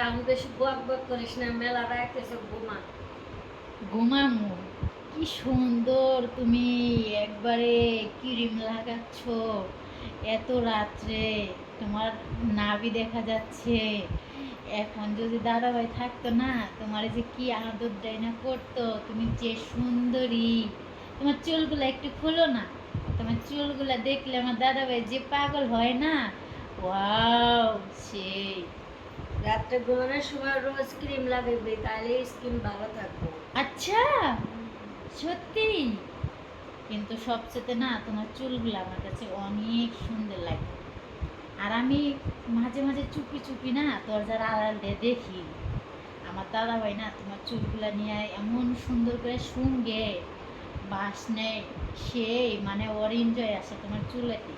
আমি বেশি বক বক করিস না, মেলা রাখতেছে ঘুমা। ঘুমামু? কি সুন্দর তুমি একবারে ক্রিম লাগাচ্ছ এত রাত্রে, তোমার নাভি দেখা যাচ্ছে। এখন যদি দাদাভাই থাকতো না, তোমার যে কি আদর দেয় না করতো, তুমি যে সুন্দরী। তোমার চুলগুলো একটু খোলো না, তোমার চুলগুলো দেখলে আমার দাদাভাই যে পাগল হয় না। ওয়াও, সেই। রাত্রে ঘুমানোর সময় রোজ ক্রিম লাগাবি, তাহলে স্কিন ভালো থাকবো। আচ্ছা, সত্যি? কিন্তু সবচেয়ে না তোমার চুলগুলো আমার কাছে অনেক সুন্দর লাগে। আর আমি মাঝে মাঝে চুপি চুপি না দরজার আড়াল দিয়ে দেখি আমার দাদা ভাই না তোমার চুলগুলা নিয়ে এমন সুন্দর করে শুঙ্গে বাস নেয়, সেই মানে ওর এনজয় আসে তোমার চুলেতে।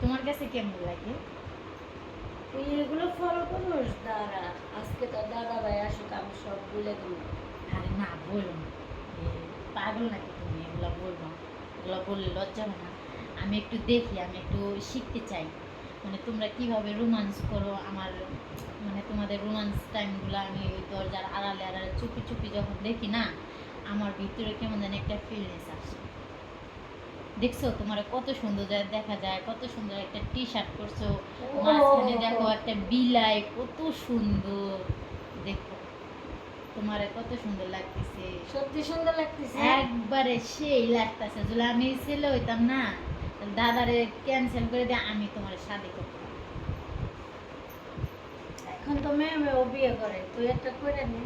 তোমার কাছে কেমন লাগে? তুই এগুলো ফলো করিস? দাঁড়া, আজকে তোর দাদা ভাই আসুক, আমি সব বলে দেবো। আরে না, বলো না। এ, পাগল নাকি তুমি? এগুলো বলবো না, এগুলো বললে লজ্জা হয় না? আমি একটু দেখি, আমি একটু শিখতে চাই, মানে তোমরা কিভাবে রোমান্স করো আমার, মানে তোমাদের রোমান্স টাইমগুলো আমি ওই দরজার আড়ালে আড়ালে চুপি চুপি যখন দেখি না, আমার ভিতরে কেমন যেন একটা ফিলনেস আসে। দেখছো তোমার কত সুন্দর দেখা যায়, কত সুন্দর একটা টি শার্ট পরছো, মাঝখানে দেখো একটা বিলাই, কত সুন্দর। দেখো তোমারে কত সুন্দর লাগতেছে। সত্যি সুন্দর লাগতেছে। একবারে সেই লাগতেছে। যদি আমি ছেলে হইতাম না, তাহলে দাদারে ক্যান্সেল করে দিয়ে আমি তোমার শাদি করতাম। এখন তো মেয়েও বিয়ে করে, তুই একটা করে নে।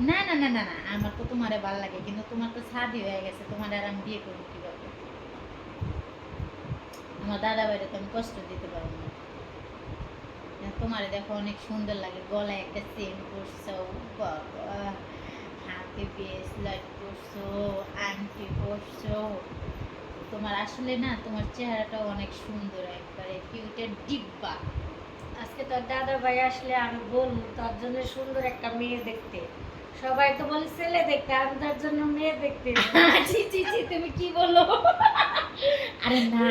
না না না না না, আমার তো তোমারে ভালো লাগে, কিন্তু তোমার তো শাদি হয়ে গেছে, তোমার আর আমি বিয়ে করবো কিভাবে? আমার দাদা বাইরে তো আমি কষ্ট দিতে পারবো না। তোমারে দেখো অনেক সুন্দর লাগে, গলায় একটা চেন পরছো, বাবা, হাতে ব্রেসলেট পরছো, আংটি পরছো। তোমার আসলে না তোমার চেহারাটাও অনেক সুন্দর, একবারে কিউটের ডিব্বা। আজকে তোর দাদা ভাই আসলে আমি বলবো তোর জন্য সুন্দর একটা মেয়ে দেখতে। সবাই তো বলে ছেলে দেখতে, আমি তার জন্য মেয়ে দেখতে বলছি। ছি ছি ছি, তুমি কি বলো? আরে না,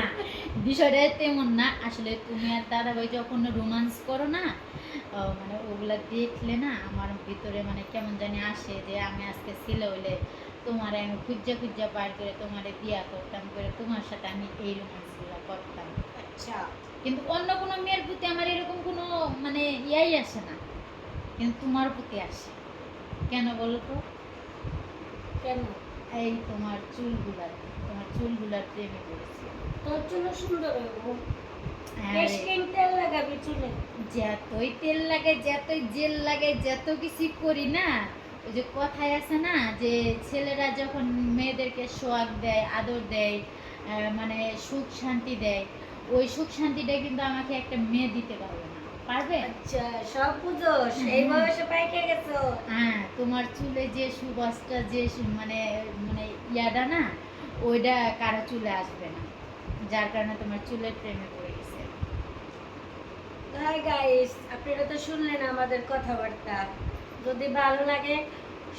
বিষয়টা তেমন না। আসলে তুমি আর দাদাভাই যখন রোমান্স করো না, মানে ওগুলা দেখলে না আমার ভিতরে মানে কেমন জানি আসে যে আমি আজকে ছিল হইলে তোমারে আমি খুঁজা খুঁজা পার করে তোমারে বিয়া করতাম, করে তোমার সাথে আমি এই রোমান্সগুলো করতাম। আচ্ছা, কিন্তু অন্য কোনো মেয়ের প্রতি আমার এরকম কোনো মানে ইয়াই আসে না, কিন্তু তোমার প্রতি আসে। কেন বলো তো? কেন? এই তোমার চুলগুলার প্রেমে পড়েছি। তোর জন্য সুন্দর হইব। আরে কেশকিং তেল লাগাবি চুলে। যতই তেল লাগে, যতই জেল লাগে, যত কিছু করি না, ওই যে কথায় আছে না যে ছেলেরা যখন মেয়েদেরকে সোয়াগ দেয়, আদর দেয়, মানে সুখ শান্তি দেয়, ওই সুখ শান্তিটা কিন্তু আমাকে একটা মেয়ে দিতে পারবে না। পারবে? আচ্ছা, সব বুঝোস, এই বয়সে পাইকে গেছো। হ্যাঁ, তোমার চুলে যে সুবাসটা, যে মানে মানে ইয়াটা না, ওইটা কারো চুলে আসবে না, যার কারণে তোমার চুলের প্রেমে পড়ে গেছে। হাই গাইস, আপনারা তো শুনলেন আমাদের কথাবার্তা। যদি ভালো লাগে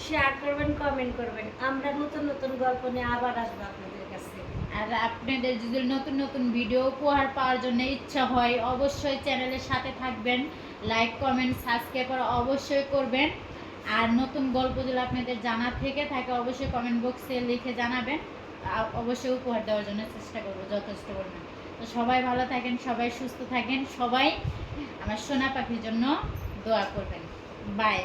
শেয়ার করবেন, কমেন্ট করবেন। আমরা নতুন নতুন গল্প নিয়ে আবার আসবো আপনাদের কাছে। আর আপনাদের যদি নতুন নতুন ভিডিও উপহার পাওয়ার জন্য ইচ্ছা হয়, অবশ্যই চ্যানেলের সাথে থাকবেন, লাইক কমেন্ট সাবস্ক্রাইব করা অবশ্যই করবেন। আর নতুন গল্প যদি আপনাদের জানা থেকে থাকে, অবশ্যই কমেন্ট বক্সে লিখে জানাবেন। অবশ্যই উপহার দেওয়ার জন্য চেষ্টা করবো যথেষ্ট পরিমাণ। তো সবাই ভালো থাকেন, সবাই সুস্থ থাকেন, সবাই আমার সোনা পাখির জন্য দোয়া করবেন। বাই।